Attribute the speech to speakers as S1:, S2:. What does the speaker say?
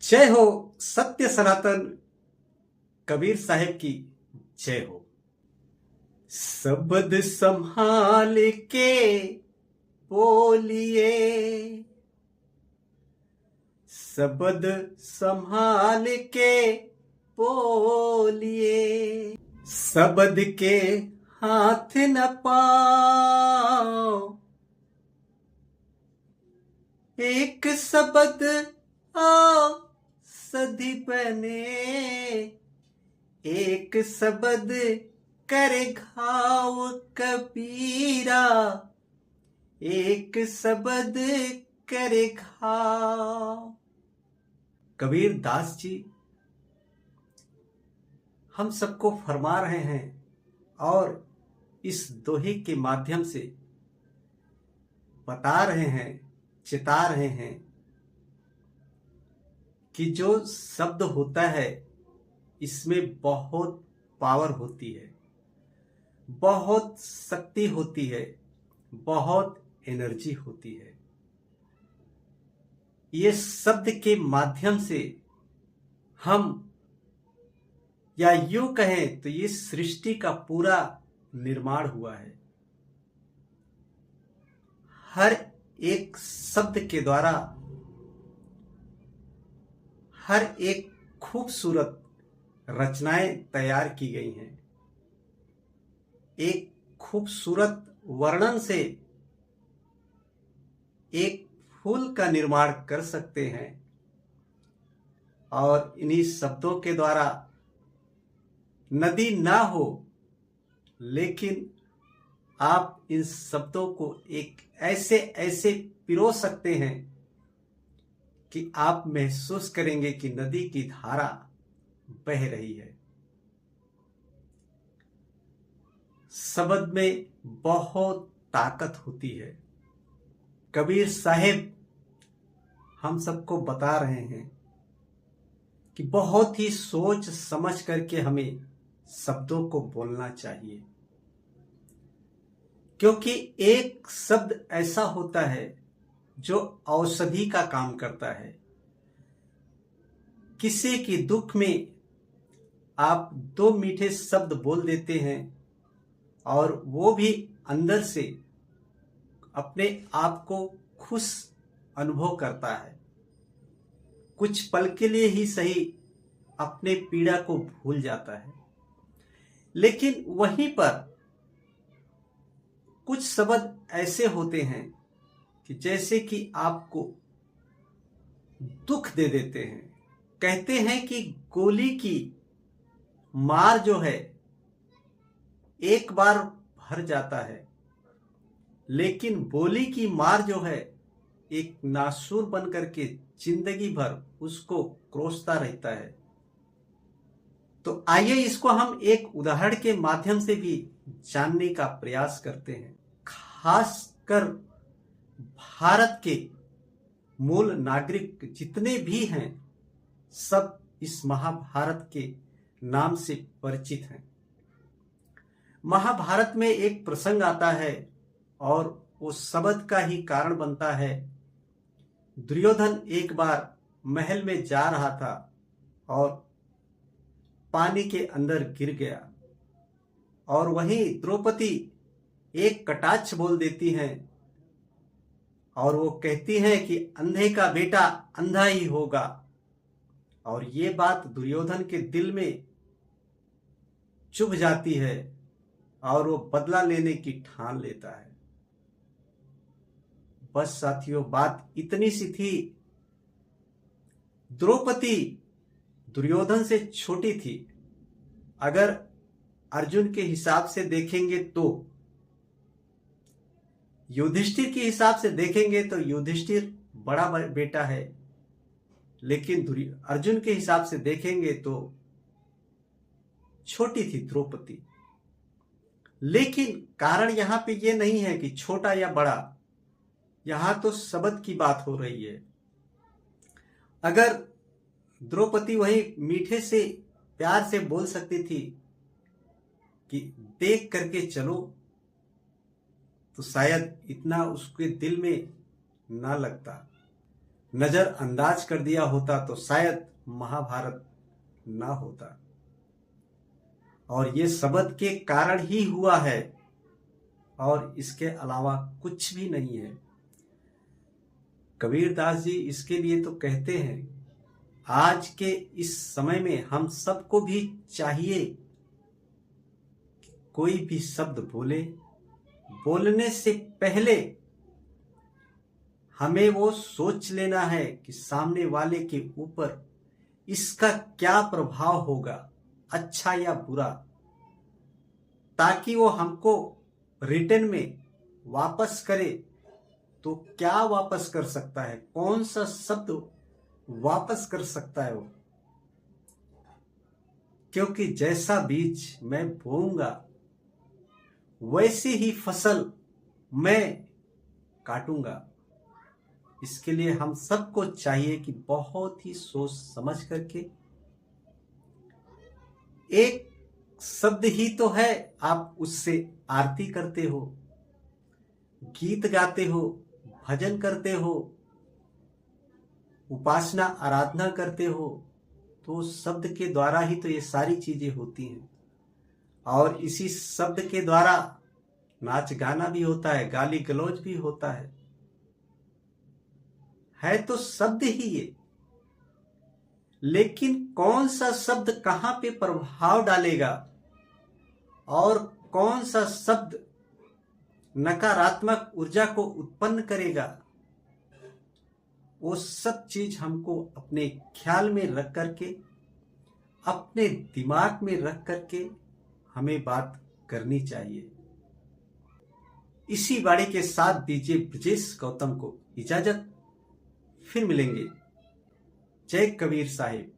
S1: जय हो सत्य सनातन कबीर साहेब की जय हो। शब्द संभाल के बोलिए, शब्द संभाल के बोलिए, शब्द के हाथ न पाओ, एक शब्द सदी बने, एक शब्द करे घाव कबीरा, एक शब्द करे घाव। कबीर दास जी हम सबको फरमा रहे हैं और इस दोहे के माध्यम से बता रहे हैं, चेता रहे हैं कि जो शब्द होता है इसमें बहुत पावर होती है, बहुत शक्ति होती है, बहुत एनर्जी होती है। ये शब्द के माध्यम से हम, या यूं कहें तो ये सृष्टि का पूरा निर्माण हुआ है। हर एक शब्द के द्वारा हर एक खूबसूरत रचनाएं तैयार की गई हैं। एक खूबसूरत वर्णन से एक फूल का निर्माण कर सकते हैं और इन्हीं शब्दों के द्वारा नदी ना हो, लेकिन आप इन शब्दों को एक ऐसे ऐसे पिरो सकते हैं कि आप महसूस करेंगे कि नदी की धारा बह रही है। शब्द में बहुत ताकत होती है। कबीर साहेब हम सबको बता रहे हैं कि बहुत ही सोच समझ करके हमें शब्दों को बोलना चाहिए, क्योंकि एक शब्द ऐसा होता है जो औषधि का काम करता है। किसी की दुख में आप दो मीठे शब्द बोल देते हैं और वो भी अंदर से अपने आप को खुश अनुभव करता है। कुछ पल के लिए ही सही अपने पीड़ा को भूल जाता है। लेकिन वहीं पर कुछ शब्द ऐसे होते हैं कि जैसे कि आपको दुख दे देते हैं। कहते हैं कि गोली की मार जो है एक बार भर जाता है, लेकिन बोली की मार जो है एक नासूर बन करके जिंदगी भर उसको कोसता रहता है। तो आइए इसको हम एक उदाहरण के माध्यम से भी जानने का प्रयास करते हैं। खासकर भारत के मूल नागरिक जितने भी हैं सब इस महाभारत के नाम से परिचित हैं। महाभारत में एक प्रसंग आता है और वो शब्द का ही कारण बनता है। दुर्योधन एक बार महल में जा रहा था और पानी के अंदर गिर गया और वहीं द्रौपदी एक कटाक्ष बोल देती हैं और वो कहती है कि अंधे का बेटा अंधा ही होगा। और ये बात दुर्योधन के दिल में चुभ जाती है और वो बदला लेने की ठान लेता है। बस साथियों, बात इतनी सी थी। द्रौपदी दुर्योधन से छोटी थी। अगर अर्जुन के हिसाब से देखेंगे तो, युधिष्ठिर के हिसाब से देखेंगे तो युधिष्ठिर बड़ा बेटा है, लेकिन अर्जुन के हिसाब से देखेंगे तो छोटी थी द्रौपदी। लेकिन कारण यहां पे ये नहीं है कि छोटा या बड़ा, यहां तो शब्द की बात हो रही है। अगर द्रौपदी वही मीठे से प्यार से बोल सकती थी कि देख करके चलो, तो शायद इतना उसके दिल में ना लगता। नजरअंदाज कर दिया होता तो शायद महाभारत ना होता। और ये शब्द के कारण ही हुआ है और इसके अलावा कुछ भी नहीं है। कबीरदास जी इसके लिए तो कहते हैं, आज के इस समय में हम सबको भी चाहिए कि कोई भी शब्द बोलने से पहले हमें वो सोच लेना है कि सामने वाले के ऊपर इसका क्या प्रभाव होगा, अच्छा या बुरा, ताकि वो हमको रिटर्न में वापस करे तो क्या वापस कर सकता है, कौन सा शब्द वापस कर सकता है वो। क्योंकि जैसा बीज मैं बोऊंगा वैसी ही फसल मैं काटूंगा। इसके लिए हम सबको चाहिए कि बहुत ही सोच समझ करके, एक शब्द ही तो है, आप उससे आरती करते हो, गीत गाते हो, भजन करते हो, उपासना आराधना करते हो, तो शब्द के द्वारा ही तो ये सारी चीजें होती हैं। और इसी शब्द के द्वारा नाच गाना भी होता है, गाली गलौज भी होता है तो शब्द ही ये। लेकिन कौन सा शब्द कहां पे प्रभाव डालेगा और कौन सा शब्द नकारात्मक ऊर्जा को उत्पन्न करेगा, वो सब चीज हमको अपने ख्याल में रख करके, अपने दिमाग में रख करके हमें बात करनी चाहिए। इसी वाणी के साथ दीजिए ब्रजेश गौतम को इजाजत, फिर मिलेंगे। जय कबीर साहिब।